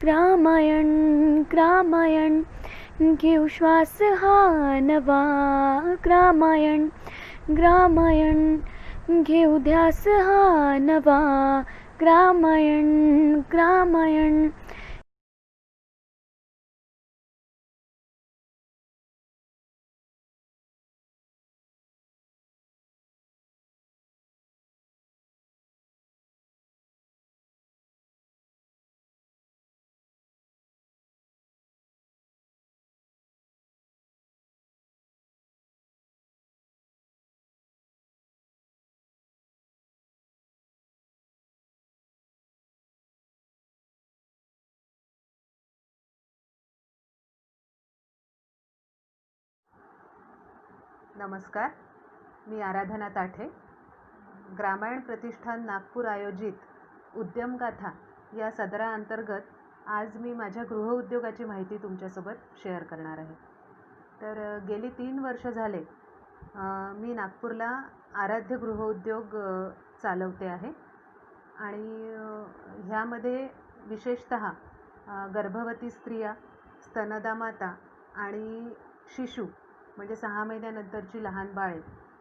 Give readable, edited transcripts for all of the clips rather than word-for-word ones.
ग्रामायण ग्रामायण घेऊ श्वास हा नवा. ग्रामायण ग्रामायण घेऊ ध्यास हा नवा. ग्रामायण ग्रामायण. नमस्कार, मी आराधना ताठे. ग्रामायण प्रतिष्ठान नागपूर आयोजित उद्यमगाथा या सदराअंतर्गत आज मी माझ्या गृहउद्योगाची माहिती तुमच्यासोबत शेअर करणार आहे. तर गेली 3 वर्ष झाले मी नागपूरला आराध्य गृहउद्योग चालवते आहे आणि ह्यामध्ये विशेषतः गर्भवती स्त्रिया, स्तनदा माता आणि शिशु म्हणजे 6 महिन्यानंतरची लहान बाळे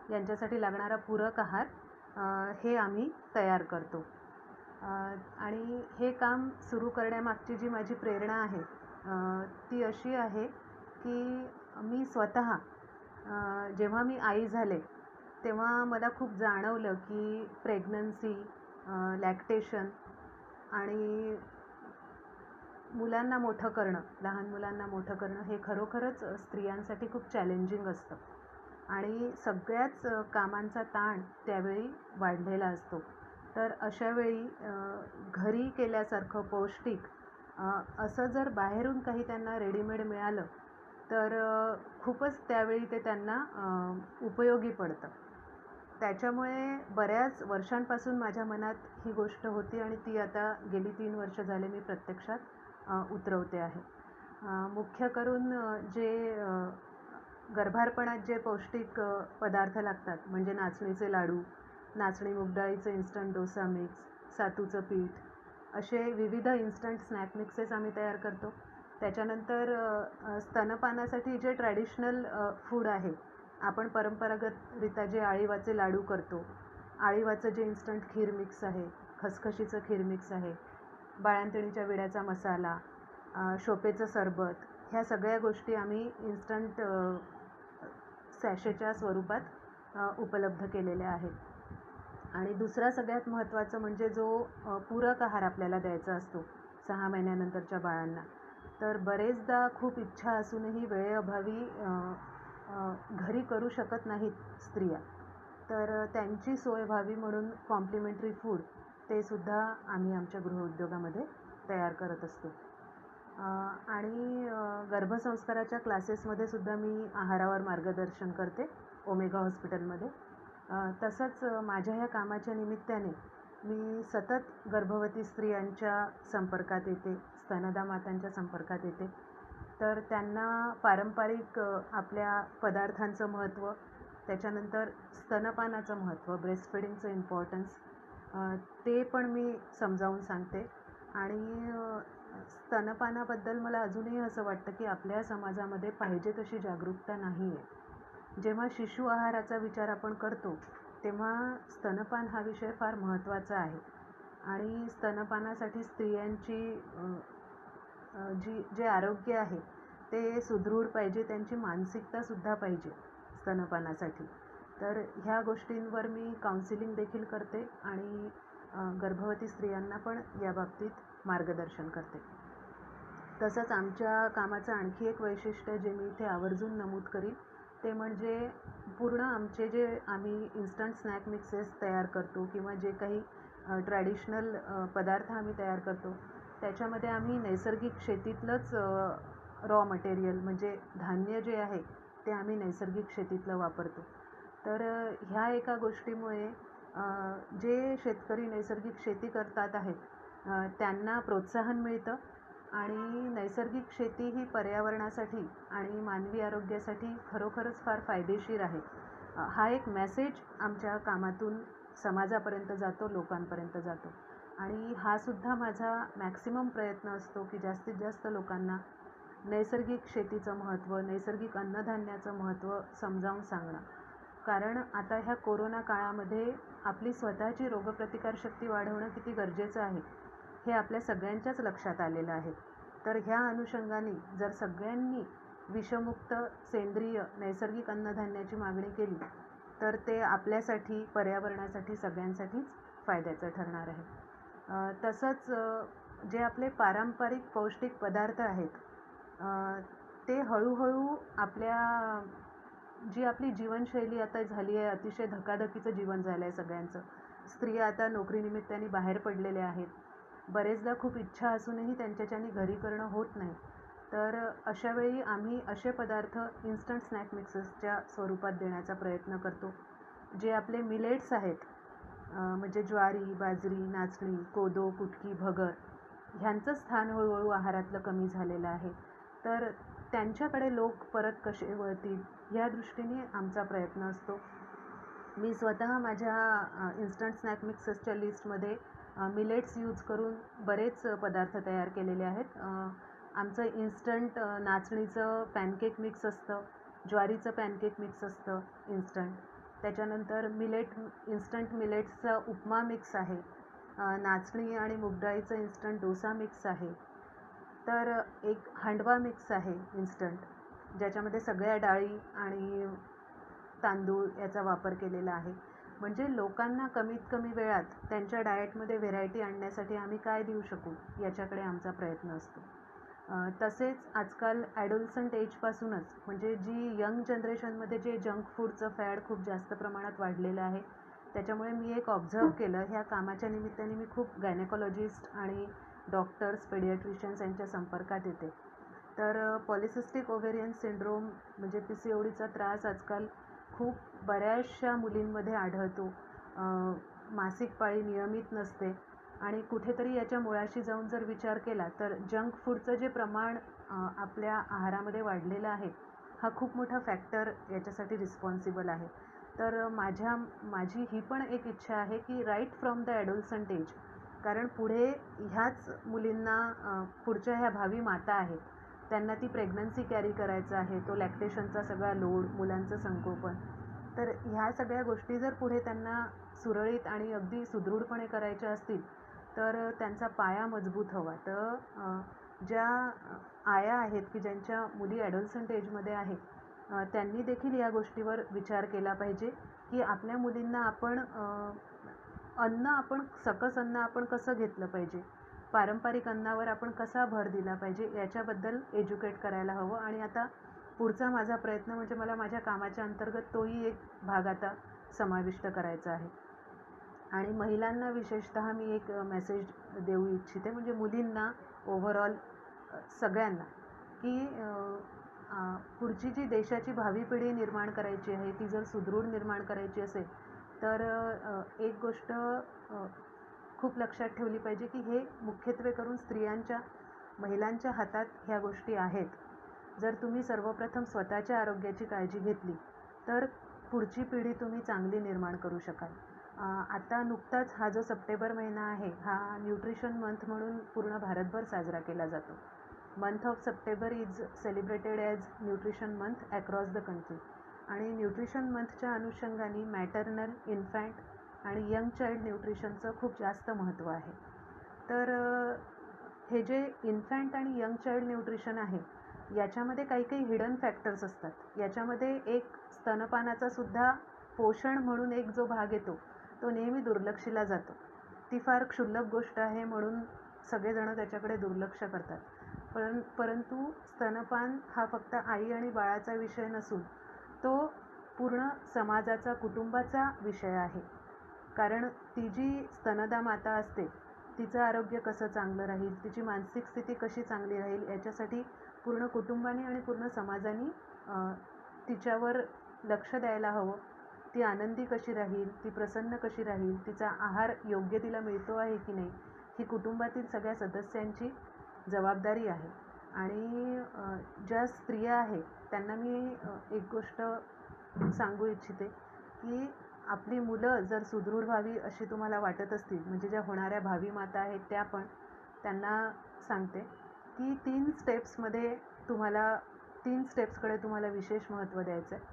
यांच्यासाठी लागणारा पूरक आहार हे आम्ही तयार करतो. आणि हे काम सुरू करण्यामागची जी माझी प्रेरणा आहे ती अशी आहे की मी स्वतः जेव्हा मी आई झाले तेव्हा मला खूप जाणवलं की प्रेग्नन्सी, लॅक्टेशन आणि मुलांना मोठं करणं, लहान मुलांना मोठं करणं हे खरोखरच स्त्रियांसाठी खूप चॅलेंजिंग असतं आणि सगळ्याच कामांचा ताण त्यावेळी वाढलेला असतो. तर अशावेळी घरी केल्यासारखं पौष्टिक असं जर बाहेरून काही त्यांना रेडीमेड मिळालं तर खूपच त्यावेळी ते त्यांना उपयोगी पडतं. त्याच्यामुळे बऱ्याच वर्षांपासून माझ्या मनात ही गोष्ट होती आणि ती आता गेली 3 वर्ष झाले मी प्रत्यक्षात उतरवते आहे. मुख्य करून जे गर्भारपणात जे पौष्टिक पदार्थ लागतात म्हणजे नाचणीचे लाडू, नाचणी मूगडाळीचं इन्स्टंट डोसा मिक्स, सातूचं पीठ असे विविध इन्स्टंट स्नॅक मिक्सेस आम्ही तयार करतो. त्याच्यानंतर स्तनपानासाठी जे ट्रॅडिशनल फूड आहे, आपण परंपरागतरित्या जे आळीवाचे लाडू करतो, आळीवाचं जे इन्स्टंट खीर मिक्स आहे, खसखशीचं खीर मिक्स आहे, बाळंतिणीच्या विड्याचा मसाला, शोपेचं सरबत, ह्या सगळ्या गोष्टी आम्ही इन्स्टंट सॅशेच्या स्वरूपात उपलब्ध केलेल्या आहेत. आणि दुसरा सगळ्यात महत्त्वाचं म्हणजे जो पूरक आहार आपल्याला द्यायचा असतो 6 महिन्यानंतरच्या बाळांना, तर बरेचदा खूप इच्छा असूनही वेळेअभावी घरी करू शकत नाहीत स्त्रिया. तर त्यांची सोय व्हावी म्हणून कॉम्प्लिमेंटरी फूड ते सुद्धा आम्ही आमच्या गृहउद्योगामध्ये तयार करत असतो. आणि गर्भसंस्काराच्या क्लासेसमध्ये सुद्धा मी आहारावर मार्गदर्शन करते ओमेगा हॉस्पिटलमध्ये. तसंच माझ्या ह्या कामाच्या निमित्ताने मी सतत गर्भवती स्त्रियांच्या संपर्कात येते, स्तनदा मातांच्या संपर्कात येते. तर त्यांना पारंपरिक आपल्या पदार्थांचं महत्त्व, त्याच्यानंतर स्तनपानाचं महत्त्व, ब्रेस्ट फीडिंगचं इम्पॉर्टन्स ते पण मी समजावून सांगते. आणि स्तनपानाबद्दल मला अजूनही असं वाटतं की आपल्या समाजामध्ये पाहिजे तशी जागरूकता नाही आहे. जेव्हा शिशु आहाराचा विचार आपण करतो तेव्हा स्तनपान हा विषय फार महत्त्वाचा आहे आणि स्तनपानासाठी स्त्रियांची जे आरोग्य आहे ते सुदृढ पाहिजे, त्यांची मानसिकतासुद्धा पाहिजे स्तनपानासाठी. तर ह्या गोष्टींवर मी काउन्सिलिंग देखील करते आणि गर्भवती स्त्रियांना पण याबाबतीत मार्गदर्शन करते. तसंच आमच्या कामाचं आणखी एक वैशिष्ट्य जे मी इथे आवर्जून नमूद करीन ते म्हणजे पूर्ण आमचे जे आम्ही इन्स्टंट स्नॅक मिक्सेस तयार करतो किंवा जे काही ट्रॅडिशनल पदार्थ आम्ही तयार करतो त्याच्यामध्ये आम्ही नैसर्गिक शेतीतलंच रॉ मटेरियल म्हणजे धान्य जे आहे ते आम्ही नैसर्गिक शेतीतलं वापरतो. तर ह्या एका गोष्टीमुळे जे शेतकरी नैसर्गिक शेती करतात आहेत त्यांना प्रोत्साहन मिळतं आणि नैसर्गिक शेती ही पर्यावरणासाठी आणि मानवी आरोग्यासाठी खरोखरच फार फायदेशीर आहे. हा एक मेसेज आमच्या कामातून समाजापर्यंत जातो, लोकांपर्यंत जातो. आणि हा सुद्धा माझा मॅक्सिमम प्रयत्न असतो की जास्तीत जास्त लोकांना नैसर्गिक शेतीचं महत्त्व, नैसर्गिक अन्नधान्याचं महत्त्व समजावून सांगणं. कारण आता ह्या कोरोना काळामध्ये आपली स्वतःची रोगप्रतिकारशक्ती वाढवणं किती गरजेचं आहे हे आपल्या सगळ्यांच्याच लक्षात आलेलं आहे. तर ह्या अनुषंगाने जर सगळ्यांनी विषमुक्त सेंद्रिय नैसर्गिक अन्नधान्याची मागणी केली तर ते आपल्यासाठी, पर्यावरणासाठी, सगळ्यांसाठीच फायद्याचं ठरणार आहे. तसंच जे आपले पारंपरिक पौष्टिक पदार्थ आहेत ते हळूहळू जी आपली जीवनशैली आता झाली आहे, अतिशय धकाधकीचं जीवन झालं आहे सगळ्यांचं. स्त्रिया आता नोकरीनिमित्ताने बाहेर पडलेल्या आहेत. बरेचदा खूप इच्छा असूनही त्यांच्याच्याने घरी करणं होत नाही. तर अशावेळी आम्ही असे पदार्थ इन्स्टंट स्नॅक मिक्सेसच्या स्वरूपात देण्याचा प्रयत्न करतो. जे आपले मिलेट्स आहेत, म्हणजे ज्वारी, बाजरी, नाचणी, कोदो, कुटकी, भगर ह्यांचं स्थान हळूहळू आहारातलं कमी झालेलं आहे. तर त्यांच्याकडे लोक परत कसे वळतील ह्या दृष्टीने आमचा प्रयत्न असतो. मी स्वतः माझ्या इन्स्टंट स्नॅक मिक्सेसच्या लिस्टमध्ये मिलेट्स यूज करून बरेच पदार्थ तयार केलेले आहेत. आमचं इन्स्टंट नाचणीचं पॅनकेक मिक्स असतं, ज्वारीचं पॅनकेक मिक्स असतं इन्स्टंट. त्याच्यानंतर इन्स्टंट मिलेट्सचा उपमा मिक्स आहे. नाचणी आणि मूग डाळीचं इन्स्टंट डोसा मिक्स आहे. तर एक हांडवा मिक्स आहे इन्स्टंट, ज्याच्यामध्ये सगळ्या डाळी आणि तांदूळ याचा वापर केलेला आहे. म्हणजे लोकांना कमीत कमी वेळात त्यांच्या डाएटमध्ये व्हेरायटी आणण्यासाठी आम्ही काय देऊ शकू याच्याकडे आमचा प्रयत्न असतो. तसेच आजकाल ॲडोलसंट एजपासूनच म्हणजे जी यंग जनरेशनमध्ये जे जंक फूडचं फॅड खूप जास्त प्रमाणात वाढलेलं आहे, त्याच्यामुळे मी एक ऑब्झर्व केलं. ह्या कामाच्या निमित्ताने मी खूप गायनेकॉलॉजिस्ट आणि डॉक्टर्स, पेडियाट्रिशियन्स यांच्या संपर्कात येते. तर पॉलिसिस्टिक ओव्हेरियन सिंड्रोम म्हणजे PCODचा त्रास आजकाल खूप बऱ्याचशा मुलींमध्ये आढळतो. मासिक पाळी नियमित नसते आणि कुठेतरी याच्या मुळाशी जाऊन जर विचार केला तर जंक फूडचं जे प्रमाण आपल्या आहारामध्ये वाढलेलं आहे हा खूप मोठा फॅक्टर याच्यासाठी रिस्पॉन्सिबल आहे. तर माझी ही पण एक इच्छा आहे की राईट फ्रॉम द ॲडोलसंट एज, कारण पुढे ह्याच मुलींना पुढच्या ह्या भावी माता आहेत, त्यांना ती प्रेग्नन्सी कॅरी करायचं आहे, तो लॅक्टेशनचा सगळा लोड, मुलांचं संगोपन. तर ह्या सगळ्या गोष्टी जर पुढे त्यांना सुरळीत आणि अगदी सुदृढपणे करायच्या असतील तर त्यांचा पाया मजबूत हवा. तर ज्या आया आहेत की ज्यांच्या मुली ॲडोलसंट एजमध्ये आहेत, त्यांनी देखील या गोष्टीवर विचार केला पाहिजे की आपल्या मुलींना सकस अन्न आपण कसं घेतलं पाहिजे, पारंपरिक अन्नावर आपण कसा भर दिला पाहिजे याच्याबद्दल एज्युकेट करायला हवं. आणि आता पुढचा माझा प्रयत्न म्हणजे मला माझ्या कामाच्या अंतर्गत तोही एक भाग आता समाविष्ट करायचा आहे. आणि महिलांना विशेषतः मी एक मेसेज देऊ इच्छिते, म्हणजे मुलींना ओव्हरऑल सगळ्यांना, की पुढची जी देशाची भावी पिढी निर्माण करायची आहे ती जर सुदृढ निर्माण करायची असेल तर एक गोष्ट खूप लक्षात ठेवली पाहिजे की हे मुख्यत्वे करून महिलांच्या हातात ह्या गोष्टी आहेत. जर तुम्ही सर्वप्रथम स्वतःच्या आरोग्याची काळजी घेतली तर पुढची पिढी तुम्ही चांगली निर्माण करू शकाल. आता नुकताच हा जो सप्टेंबर महिना आहे हा न्यूट्रिशन मंथ म्हणून पूर्ण भारतभर साजरा केला जातो. Month of September is celebrated as nutrition month across the country. आणि न्यूट्रिशन मंथच्या अनुषंगाने मॅटर्नल, इन्फॅन्ट आणि यंग चाइल्ड न्यूट्रिशनचं खूप जास्त महत्त्व आहे. तर हे जे इन्फॅन्ट आणि यंग चाइल्ड न्यूट्रिशन आहे याच्यामध्ये काही काही हिडन फॅक्टर्स असतात. याच्यामध्ये एक स्तनपानाचा सुद्धा पोषण म्हणून एक जो भाग येतो तो नेहमी दुर्लक्षिला जातो. ती फार क्षुल्लक गोष्ट आहे म्हणून सगळेजण त्याच्याकडे दुर्लक्ष करतात. परंतु स्तनपान हा फक्त आई आणि बाळाचा विषय नसून तो पूर्ण समाजाचा, कुटुंबाचा विषय आहे. कारण ती जी स्तनदा माता असते तिचं आरोग्य कसं चांगलं राहील, तिची मानसिक स्थिती कशी चांगली राहील याच्यासाठी पूर्ण कुटुंबाने आणि पूर्ण समाजाने तिच्यावर लक्ष द्यायला हवं. ती आनंदी कशी राहील, ती प्रसन्न कशी राहील, तिचा आहार योग्य तिला मिळतो आहे की नाही, ही कुटुंबातील सगळ्या सदस्यांची जबाबदारी आहे. आणि ज्या स्त्रिया आहेत त्यांना मी एक गोष्ट सांगू इच्छिते की आपली मुलं जर सुदृढ व्हावी अशी तुम्हाला वाटत असतील, म्हणजे ज्या होणाऱ्या भावी माता आहेत त्या पण, त्यांना सांगते की 3 स्टेप्समध्ये तुम्हाला 3 स्टेप्सकडे तुम्हाला विशेष महत्त्व द्यायचं आहे.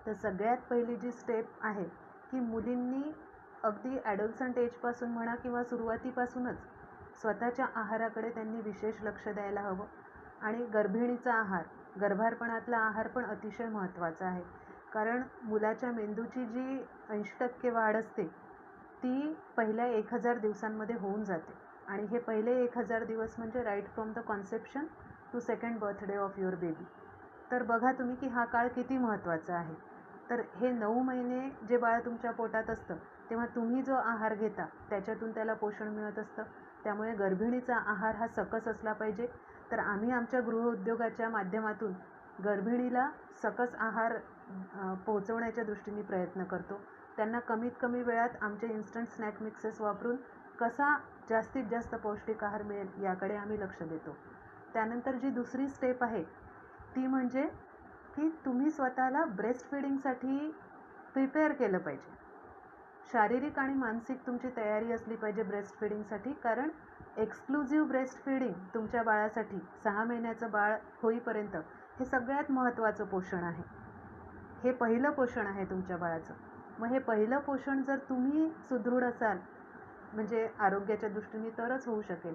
तर सगळ्यात पहिली जी स्टेप आहे की मुलींनी अगदी ॲडोलसंट एजपासून म्हणा किंवा सुरुवातीपासूनच स्वतःच्या आहाराकडे त्यांनी विशेष लक्ष द्यायला हवं. आणि गर्भिणीचा आहार, गर्भारपणातला आहार पण अतिशय महत्त्वाचा आहे. कारण मुलाच्या मेंदूची जी 80% वाढ असते ती पहिल्या 1000 दिवसांमध्ये होऊन जाते. आणि हे पहिले 1000 दिवस म्हणजे right from the conception to second birthday of your baby. तर बघा तुम्ही की हा काळ किती महत्त्वाचा आहे. तर हे 9 महिने जे बाळ तुमच्या पोटात असतं तेव्हा तुम्ही जो आहार घेता त्याच्यातून त्याला पोषण मिळत असतं. त्यामुळे गर्भिणीचा आहार हा सकस असला पाहिजे. तर आम्ही आमच्या गृहउद्योगाच्या माध्यमातून गर्भिणीला सकस आहार पोहोचवण्याच्या दृष्टीने प्रयत्न करतो. त्यांना कमीत कमी वेळात आमचे इन्स्टंट स्नॅक मिक्सेस वापरून कसा जास्तीत जास्त पौष्टिक आहार मिळेल याकडे आम्ही लक्ष देतो. त्यानंतर जी दुसरी स्टेप आहे ती म्हणजे की तुम्ही स्वतःला ब्रेस्ट फीडिंगसाठी प्रिपेअर केलं पाहिजे. शारीरिक आणि मानसिक तुमची तयारी असली पाहिजे ब्रेस्ट फीडिंगसाठी. कारण एक्सक्लुझिव्ह ब्रेस्ट फीडिंग तुमच्या बाळासाठी 6 महिन्याचं बाळ होईपर्यंत हे सगळ्यात महत्त्वाचं पोषण आहे. हे पहिलं पोषण आहे तुमच्या बाळाचं. मग हे पहिलं पोषण जर तुम्ही सुदृढ असाल म्हणजे आरोग्याच्या दृष्टीने तरच होऊ शकेल.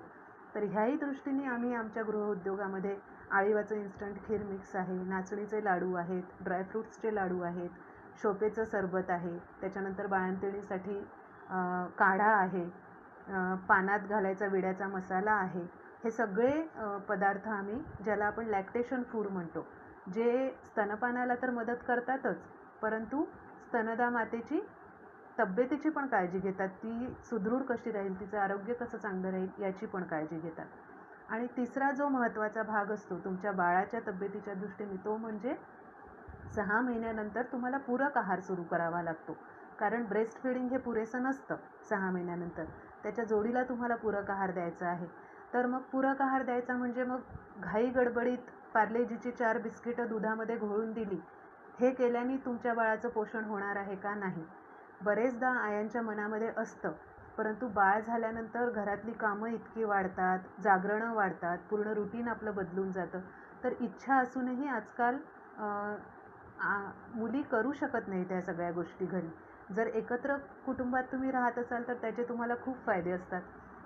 तर ह्याही दृष्टीने आम्ही आमच्या गृहउद्योगामध्ये आळीवाचं इन्स्टंट खीर मिक्स आहे, नाचणीचे लाडू आहेत, ड्रायफ्रूट्सचे लाडू आहेत, शोपेचं सरबत आहे, त्याच्यानंतर बाळंतिणीसाठी काढा आहे, पानात घालायचा विड्याचा मसाला आहे. हे सगळे पदार्थ आम्ही ज्याला आपण लॅक्टेशन फूड म्हणतो, जे स्तनपानाला तर मदत करतातच परंतु स्तनदा मातेची तब्येतीची पण काळजी घेतात. ती सुदृढ कशी राहील, तिचं आरोग्य कसं चांगलं राहील याची पण काळजी घेतात. आणि तिसरा जो महत्त्वाचा भाग असतो तुमच्या बाळाच्या तब्येतीच्या दृष्टीने तो म्हणजे 6 महिन्यानंतर तुम्हाला पूरक आहार सुरू करावा लागतो. कारण ब्रेस्ट फीडिंग हे पुरेसं नसतं 6 महिन्यानंतर. त्याच्या जोडीला तुम्हाला पूरक आहार द्यायचा आहे. तर मग पूरक आहार द्यायचा म्हणजे मग घाई गडबडीत पार्लेजीची 4 बिस्किटं दुधामध्ये घोळून दिली हे केल्याने तुमच्या बाळाचं पोषण होणार आहे का? नाही. बरेचदा आयांच्या मनामध्ये असतं, परंतु बाळ झाल्यानंतर घरातली कामं इतकी वाढतात, जागरणं वाढतात, पूर्ण रुटीन आपलं बदलून जातं. तर इच्छा असूनही आजकाल मुली करू शकत नाही त्या सगळ्या गोष्टी घरी. जर एकत्र कुटुंबात तुम्ही राहत असाल तर त्याचे तुम्हाला खूप फायदे असतात.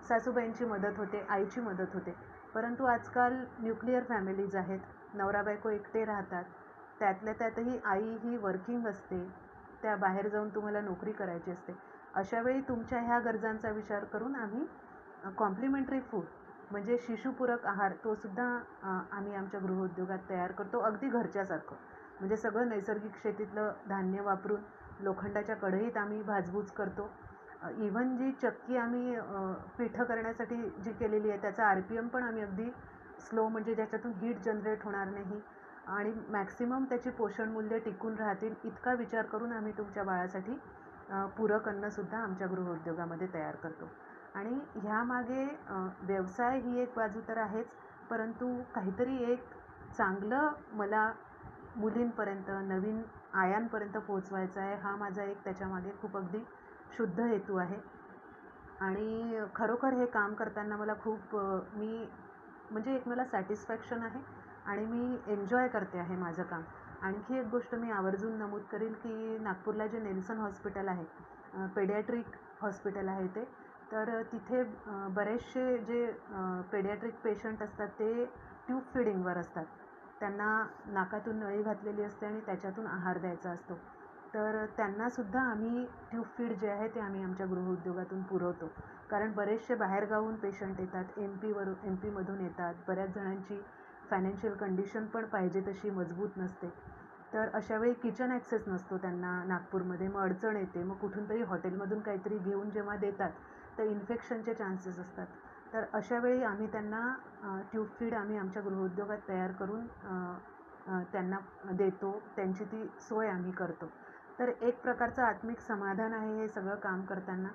सासूबाईंची मदत होते, आईची मदत होते. परंतु आजकाल न्यूक्लिअर फॅमिलीज आहेत, नवरा बायको एकटे राहतात. त्यातल्या त्यातही आई ही वर्किंग असते, त्या बाहेर जाऊन तुम्हाला नोकरी करायची असते. अशावेळी तुमच्या ह्या गरजांचा विचार करून आम्ही कॉम्प्लिमेंटरी फूड म्हणजे शिशुपूरक आहार तोसुद्धा आम्ही आमच्या गृहउद्योगात तयार करतो, अगदी घरच्यासारखं. म्हणजे सगळं नैसर्गिक शेतीतलं धान्य वापरून लोखंडाच्या कढईत आम्ही भाजबूज करतो. इव्हन जी चक्की आम्ही पिठं करण्यासाठी जी केलेली आहे त्याचा RPM पण आम्ही अगदी स्लो, म्हणजे ज्याच्यातून हीट जनरेट होणार नाही आणि मॅक्सिमम त्याची पोषण मूल्य टिकून राहतील इतका विचार करून आम्ही तुमच्या बाळासाठी पूरक अन्नसुद्धा आमच्या गृहउद्योगामध्ये तयार करतो. आणि ह्यामागे व्यवसाय ही एक बाजू तर आहेच, परंतु काहीतरी एक चांगलं मला मुलींपर्यंत, नवीन आयांपर्यंत पोहोचवायचं आहे, हा माझा एक त्याच्यामागे खूप अगदी शुद्ध हेतू आहे. आणि खरोखर हे काम करताना मला खूप म्हणजे एक मला सॅटिस्फॅक्शन आहे आणि मी एन्जॉय करते आहे माझं काम. आणखी एक गोष्ट मी आवर्जून नमूद करेल की नागपूरला जे नेल्सन हॉस्पिटल आहे, पेडियाट्रिक हॉस्पिटल आहे ते, तर तिथे बरेचसे जे पेडियाट्रिक पेशंट असतात ते ट्यूब फिडिंगवर असतात. त्यांना नाकातून नळी घातलेली असते आणि त्याच्यातून आहार द्यायचा असतो. तर त्यांनासुद्धा आम्ही ट्यूब फीड जे आहे ते आम्ही आमच्या गृहउद्योगातून पुरवतो. कारण बरेचसे बाहेरगावून पेशंट येतात, MP मधून येतात. बऱ्याच जणांची फायनान्शियल कंडिशन पण पाहिजे तशी मजबूत नसते. तर अशावेळी किचन ॲक्सेस नसतो त्यांना नागपूरमध्ये, मग अडचण येते. मग कुठून तरी हॉटेलमधून काहीतरी घेऊन जेव्हा देतात तर इन्फेक्शनचे चान्सेस असतात. तर अशावेळी आम्ही त्यांना ट्यूब फीड आम्ही आमच्या गृहउद्योगात तयार करून त्यांना देतो, त्यांची ती सोय आम्ही करतो. तर एक प्रकारचं आत्मिक समाधान आहे हे सगळं काम करताना.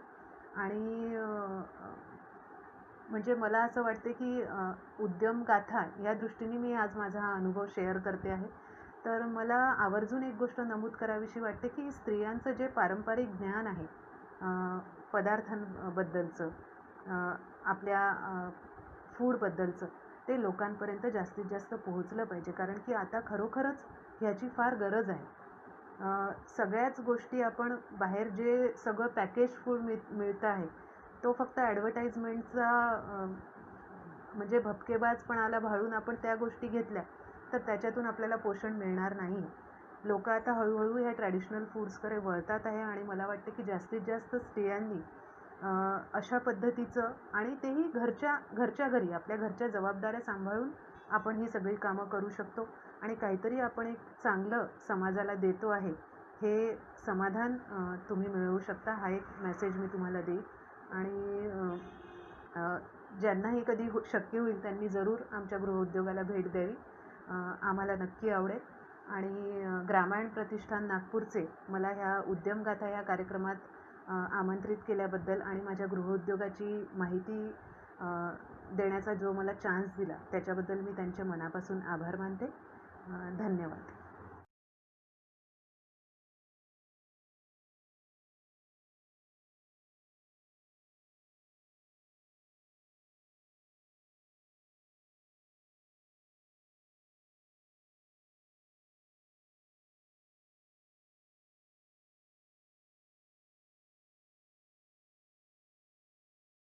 आणि म्हणजे मला असं वाटते की उद्यम गाथा या दृष्टीने मी आज माझा हा अनुभव शेअर करते आहे. तर मला आवर्जून एक गोष्ट नमूद करावीशी वाटते की स्त्रियांचं जे पारंपरिक ज्ञान आहे पदार्थांबद्दलचं, आपल्या फूडबद्दलचं, ते लोकांपर्यंत जास्तीत जास्त पोहोचलं पाहिजे. कारण की आता खरोखरच ह्याची फार गरज आहे. सगळ्याच गोष्टी आपण बाहेर जे सगळं पॅकेज फूड मिळतं आहे, तो फक्त ॲडव्हर्टाइजमेंटचा म्हणजे भपकेबाजपणाला भाळून आपण त्या गोष्टी घेतल्या तर त्याच्यातून आपल्याला पोषण मिळणार नाही. लोक आता हळूहळू ह्या ट्रॅडिशनल फूड्सकडे वळतात आहे आणि मला वाटतं की जास्तीत जास्त स्त्रियांनी अशा पद्धतीचं, आणि तेही घरच्या घरी आपल्या घरच्या जबाबदाऱ्या सांभाळून आपण ही सगळी कामं करू शकतो आणि काहीतरी आपण एक चांगलं समाजाला देतो आहे हे समाधान तुम्ही मिळवू शकता. हा एक मेसेज मी तुम्हाला देईन. आणि ज्यांनाही कधी शक्य होईल त्यांनी जरूर आमच्या गृहउद्योगाला भेट द्यावी. आम्हाला नक्की आवडेल. आणि ग्रामायण प्रतिष्ठान नागपूरचे मला ह्या उद्यमगाथा ह्या कार्यक्रमात आमंत्रित केल्याबद्दल आणि माझ्या गृहउद्योगाची माहिती देण्याचा जो मला चान्स दिला त्याच्याबद्दल मी त्यांच्या मनापासून आभार मानते. धन्यवाद.